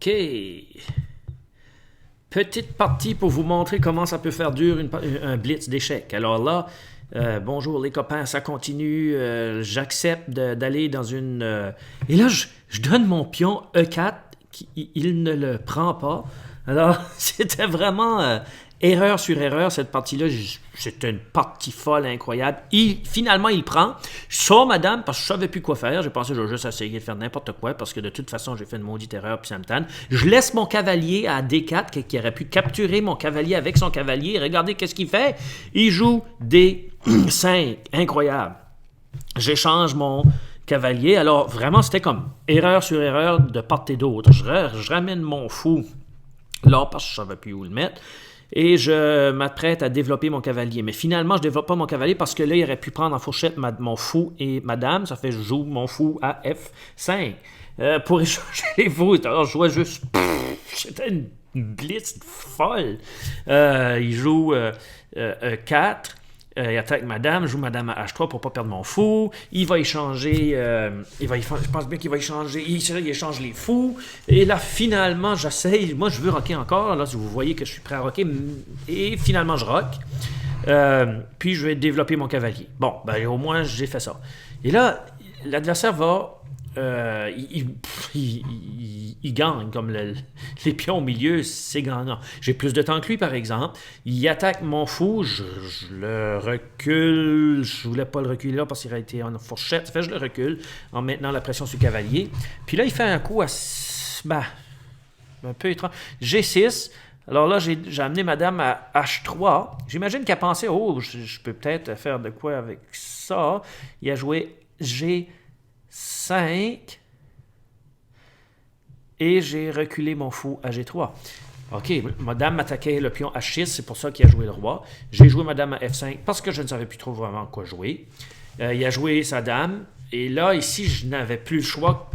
OK. Petite partie pour vous montrer comment ça peut faire dur un blitz d'échecs. Alors là, bonjour les copains, ça continue. J'accepte d'aller dans une... Et là, je donne mon pion E4. Il ne le prend pas. Alors, c'était vraiment erreur sur erreur, cette partie-là. C'était une partie folle, incroyable. Finalement, il prend. Je sors madame parce que je savais plus quoi faire. J'ai pensé que je vais juste essayer de faire n'importe quoi parce que de toute façon, j'ai fait une maudite erreur puis ça me tanne. Je laisse mon cavalier à D4 qui aurait pu capturer mon cavalier avec son cavalier. Regardez qu'est-ce qu'il fait. Il joue D5. Incroyable. J'échange mon cavalier. Alors, vraiment, c'était comme erreur sur erreur de part et d'autre. Je ramène mon fou là parce que je ne savais plus où le mettre. Et je m'apprête à développer mon cavalier. Mais finalement, je ne développe pas mon cavalier parce que là, il aurait pu prendre en fourchette mon fou et ma dame. Ça fait que je joue mon fou à F5 pour échanger les fous. Alors, je jouais juste... C'était une blitz folle. Il joue E4. Il attaque madame, je joue madame à H3 pour ne pas perdre mon fou. Il va échanger, je pense bien qu'il va échanger, il échange les fous. Et là, finalement, j'essaye, moi je veux rocker encore, là, si vous voyez que je suis prêt à rocker, et finalement je rock. Puis je vais développer mon cavalier. Bon, ben au moins j'ai fait ça. Et là, l'adversaire va... il gagne comme les pions au milieu, c'est gagnant. J'ai plus de temps que lui, par exemple. Il attaque mon fou, je le recule. Je voulais pas le reculer là parce qu'il aurait été en fourchette. Ça fait que je le recule en maintenant la pression sur le cavalier. Puis là, il fait un coup à un peu étrange. G6. Alors là, j'ai amené madame à H3. J'imagine qu'elle pensait, je peux peut-être faire de quoi avec ça. Il a joué G5 et j'ai reculé mon fou à G3. OK, madame m'attaquait le pion H6, c'est pour ça qu'il a joué le roi. J'ai joué madame à F5 parce que je ne savais plus trop vraiment quoi jouer. Il a joué sa dame, et là, ici, je n'avais plus le choix.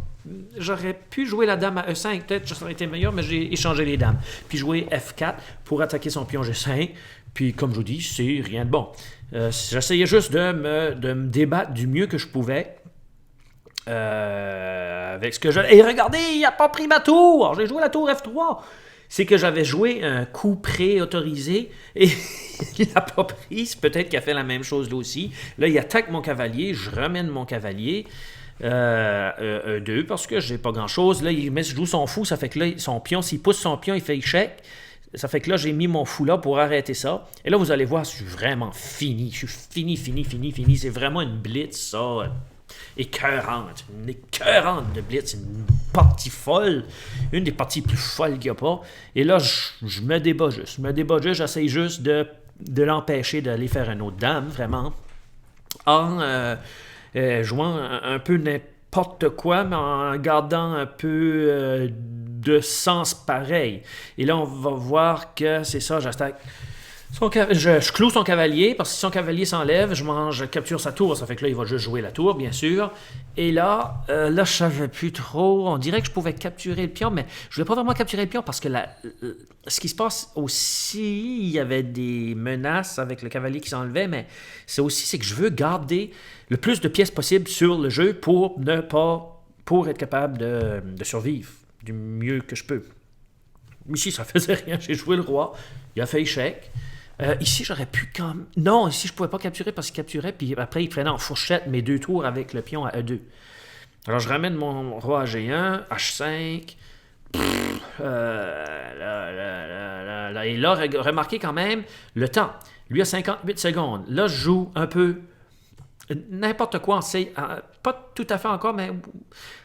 J'aurais pu jouer la dame à E5, peut-être ça aurait été meilleur, mais j'ai échangé les dames. Puis joué F4 pour attaquer son pion G5. Puis, comme je vous dis, c'est rien de bon. J'essayais juste de me débattre du mieux que je pouvais. Avec ce que je... Et regardez, il n'a pas pris ma tour. J'ai joué la tour F3. C'est que j'avais joué un coup pré-autorisé et il n'a pas pris. C'est peut-être qu'il a fait la même chose là aussi. Là, il attaque mon cavalier. Je ramène mon cavalier. 2 parce que j'ai pas grand-chose. Là, il joue son fou. Ça fait que là, son pion, s'il pousse son pion, il fait échec. Ça fait que là, j'ai mis mon fou là pour arrêter ça. Et là, vous allez voir, je suis vraiment fini. Je suis fini. C'est vraiment une blitz, ça. Une écœurante de blitz, une partie folle, une des parties plus folles qu'il n'y a pas. Et là, je me débat juste. J'essaye juste de l'empêcher d'aller faire un autre dame, vraiment, en jouant un peu n'importe quoi, mais en gardant un peu de sens pareil. Et là, on va voir que c'est ça, j'attaque. Je cloue son cavalier, parce que si son cavalier s'enlève, je capture sa tour. Ça fait que là, il va juste jouer la tour, bien sûr. Et là, je savais plus trop. On dirait que je pouvais capturer le pion, mais je voulais pas vraiment capturer le pion parce que ce qui se passe aussi, il y avait des menaces avec le cavalier qui s'enlevait, mais c'est que je veux garder le plus de pièces possible sur le jeu pour être capable de survivre du mieux que je peux. Ici, ça faisait rien. J'ai joué le roi. Il a fait échec. Ici, j'aurais pu quand même... Non, ici, je ne pouvais pas capturer parce qu'il capturait, puis après, il prenait en fourchette mes 2 tours avec le pion à E2. Alors, je ramène mon roi à G1, H5. Et là, remarquez quand même le temps. Lui a 58 secondes. Là, je joue un peu n'importe quoi. Pas tout à fait encore, mais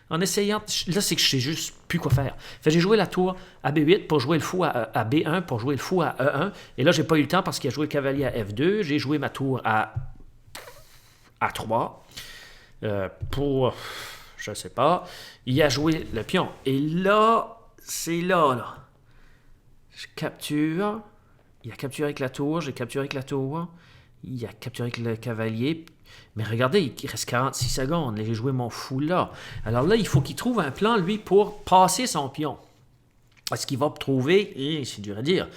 en essayant... Là, c'est que je sais juste plus quoi faire. J'ai joué la tour à B8 pour jouer le fou à B1, pour jouer le fou à E1. Et là, j'ai pas eu le temps parce qu'il a joué le cavalier à F2. J'ai joué ma tour à A3 pour... Je sais pas. Il a joué le pion. Et là, c'est là. Je capture. Il a capturé avec la tour. J'ai capturé avec la tour. Il a capturé avec le cavalier. Mais regardez, il reste 46 secondes. J'ai joué mon fou là. Alors là, il faut qu'il trouve un plan, lui, pour passer son pion. Est-ce qu'il va trouver? C'est dur à dire.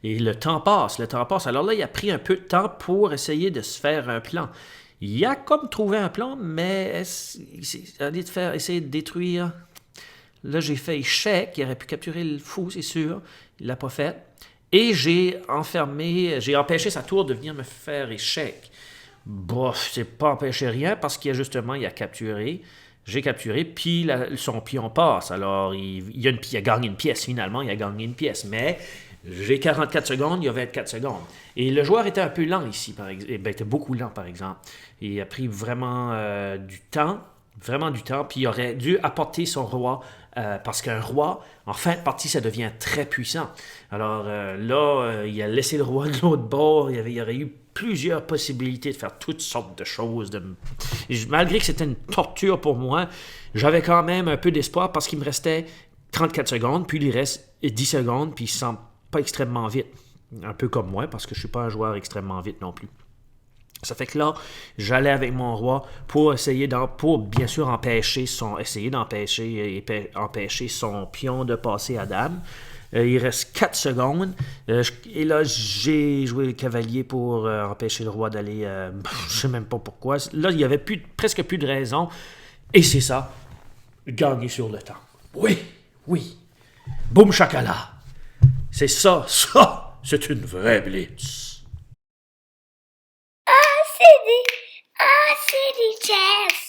Et le temps passe. Alors là, il a pris un peu de temps pour essayer de se faire un plan. Il a comme trouvé un plan, mais il a essayer de détruire Là, j'ai fait échec. Il aurait pu capturer le fou, c'est sûr. Il l'a pas fait. Et j'ai empêché sa tour de venir me faire échec. Bof, c'est pas empêché rien parce qu'il a capturé. J'ai capturé, puis son pion passe. Alors, il a gagné une pièce, finalement, il a gagné une pièce. Mais j'ai 44 secondes, il y a 24 secondes. Et le joueur était un peu lent ici, par exemple. Il était beaucoup lent, par exemple. Il a pris vraiment du temps, puis il aurait dû apporter son roi, parce qu'un roi, en fin de partie, ça devient très puissant. Alors là, il a laissé le roi de l'autre bord, il y aurait eu plusieurs possibilités de faire toutes sortes de choses. Malgré que c'était une torture pour moi, j'avais quand même un peu d'espoir parce qu'il me restait 34 secondes, puis il reste 10 secondes, puis il se sent pas extrêmement vite. Un peu comme moi, parce que je suis pas un joueur extrêmement vite non plus. Ça fait que là, j'allais avec mon roi pour bien sûr empêcher son pion de passer à dame. Il reste 4 secondes. Et là, j'ai joué le cavalier pour empêcher le roi d'aller... je sais même pas pourquoi. Là, il y avait presque plus de raison. Et c'est ça, gagner sur le temps. Oui, oui. Boum chacala. C'est ça, c'est une vraie blitz. Ah, c'est des chess.